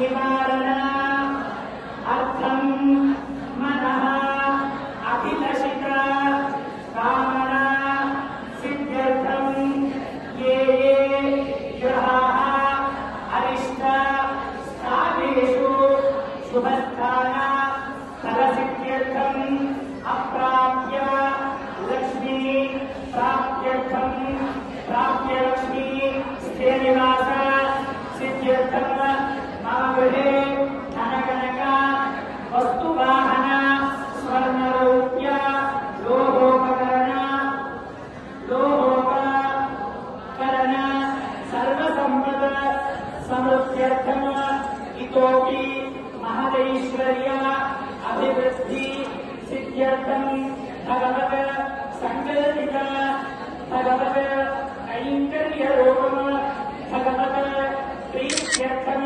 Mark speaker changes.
Speaker 1: निवारण अर्थम मनः अभिलषित कामना सिद्ध्यर्थम ये ग्रहाः अरिष्ट स्थानेषु शुभस्थान फलसिद्ध्यर्थम अप्राप्य लक्ष्मी प्राप्त्यर्थम प्राप्य लक्ष्मी स्थे निवास सिद्ध्यर्थम मम गृहे धनकनक वस्तुवाहन स्वर्णरौप्य लोहोपकरण सर्वसम्पद समृद्ध्यर्थम इतोपि महदैश्वर्य अभिवृद्धि सिद्ध्यर्थम भगवत संकल्पित भगवत कैंकर्यरूपम भगवत प्रीत्यर्थम